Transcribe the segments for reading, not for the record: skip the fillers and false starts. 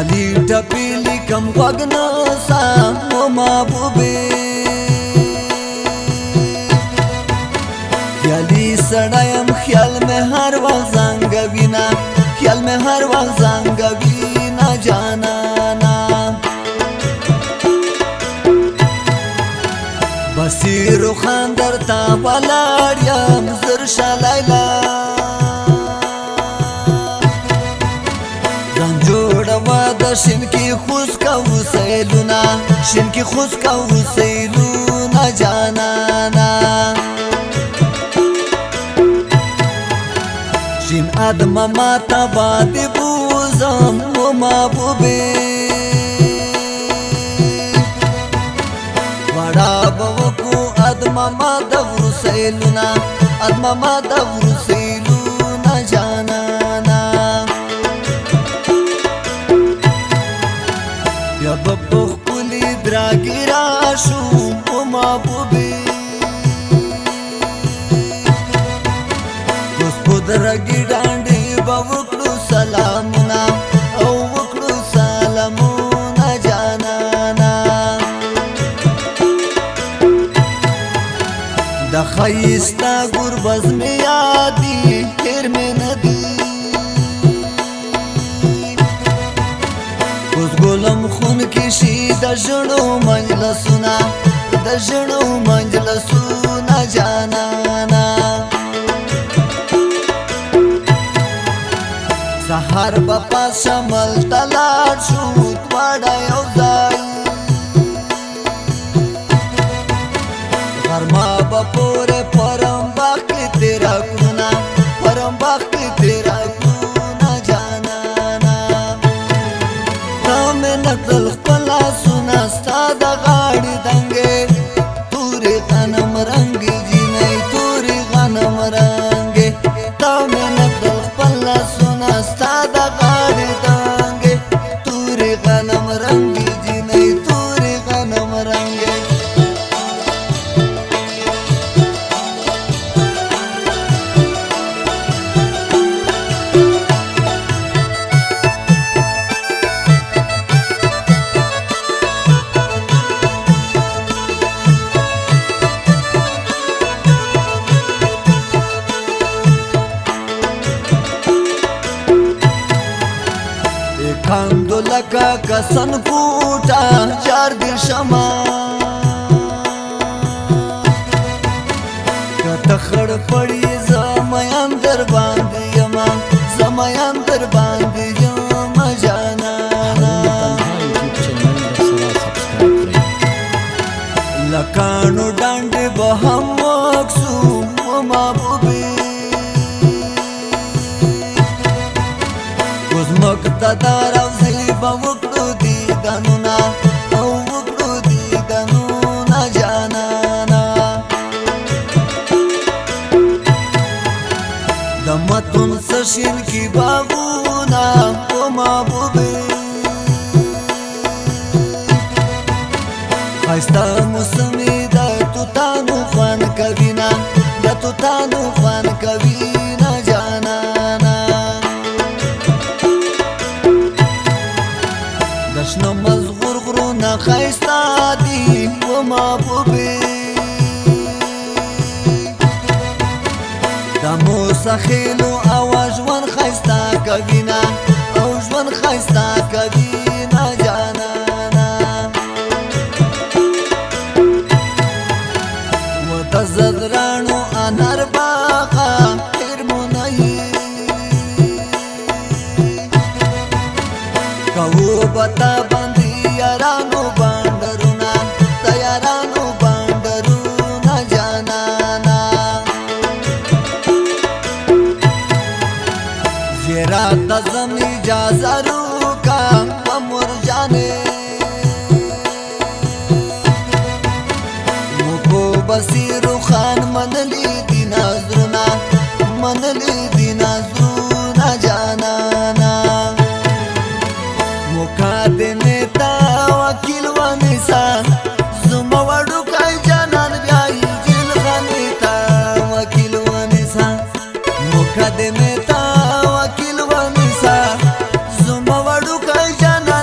خیالي ټپې لیکم غوږ نسه و محبوبې خیالي سړی یم خیال مې هر وخت زنګوینه خیال مې هر وخت زنګوینه جانانا بصیر خان درته ولاړ یم زر شه لیلا ځان جوړوه د شین کې خوسکه وسیلونه شین کې خوسکه وسیلونه جانانا شین ادمه ماته باندې بوزم و محبوبې وړه به وکړو ادمه ما د وسیلونه ادمه ما د وسیلونه جانانا بیا به په ښکلي دراګي راشو و محبوبې اوس په درګي ډانډې به وکړو سلامونه او وکړو سلامونه جانانا د ښایسته ګربز مې یادي هېر مې نه دي اوس ګلم خون کې شي د ژړو مجلسونه د ژړو مجلسونه جانانا سهار به پاس شمل ته لاړ شو دواړه یو ځای غرمه به پورې پرم باغ کې تېره کړونه پرم باغ کې تېره کړونه جانانا تا مې نه کړل خپل لاسونه ستا د غاړې دنګې تورې غنم رنګې جینۍ تورې غنم رنګې تا مې نه کړل خپل لاسونه ستا د غاړې دنګې تورې غنم رنګې جینۍ تورې غنم رنګې کاندو لکه کسن کوټه چار دل شما کته خړ پړی زمایان در باندې یما زمایان در باندې یما جانانا لکانو ډانډې به هم وکسو و محبوبې اوس مقتدر او زیبه وکړو دیدنونه او وکړو دیدنونه جانانا د متون سشین کی باغونه و محبوبې ښایسته موسمي د توتانو خوند کوینه د توتانو خوند کوینه جانانا دشنو مزغور غرونه ښایسته دي و محبوبې د موسخیلو او ژوند ښایسته کوینه او ژوند ښایسته کوینه جانانا و د زدرانو انار باغه هېر مو نه یې کوو به تا باندې یارانو بانډرونه د یارانو بانډرونه جانانا زیرات ته ځم اجازه روکم په مرجانې موږ بصیرو خان منلی دي نظرونه منلی دي نظرونه جانانا مقدمه تا وکیل ونیسا زما وړوکی جانان بیاي جیل خانې تا وکیل ونیسا مقدمه تا وکیل ونیسا زما وړوکی جانان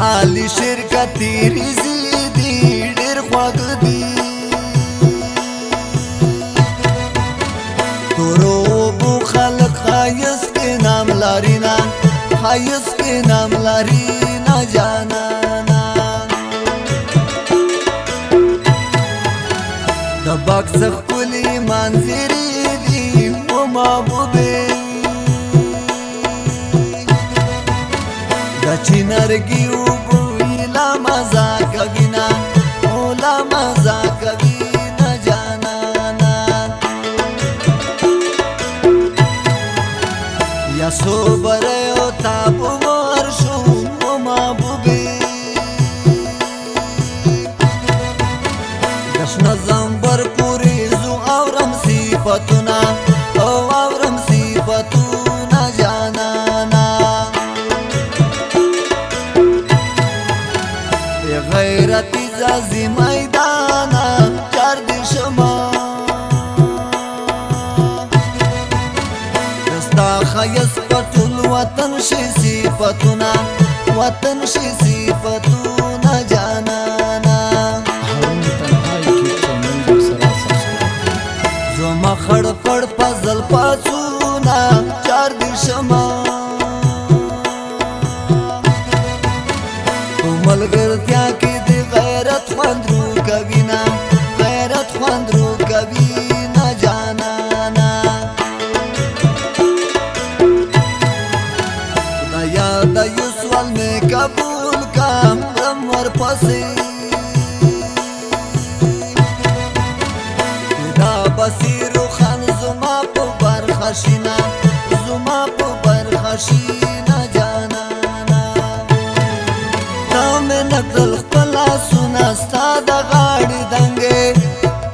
عالی شرکتی ریزی دی ډیر خواږ دی تورو بو خلق خایس کې نام لري نه خایس کې نام لري نه جانانا د بکس خپلې منظرې دي او محبوبې د چینرګي وبوی لا مزه کوي نه او لا مزه کوي نه جانانا یا صبر او تاب ورشو او محبوبې دشنه زنبر پورې زو اورم صفتونه او اورم صفتونه جانانا غیرتی زازی میدانا چردی شما دستا خیس پتول وطن شی صفتونه وطن شی صفتونه جانانا زما خړ پړ پزل پاسونه چردی شما ملګرتیا کې د غیرت خوند رو کوي نه غیرت خوند رو کوي نه جانانا خدایا د یو سوال مې قبول کړم ورپسې دا بصیرو خان زما په برخه شي نه زما په برخه شي نه جانانا نقل خپلا سنا ستا د غاړې دنګې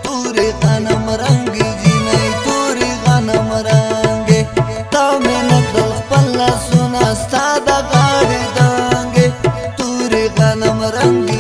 تورې غنم رنګې جینۍ تورې غنم رنګې تا مې نقل خپلا سنا ستا د غاړې دنګې تورې غنم رنګې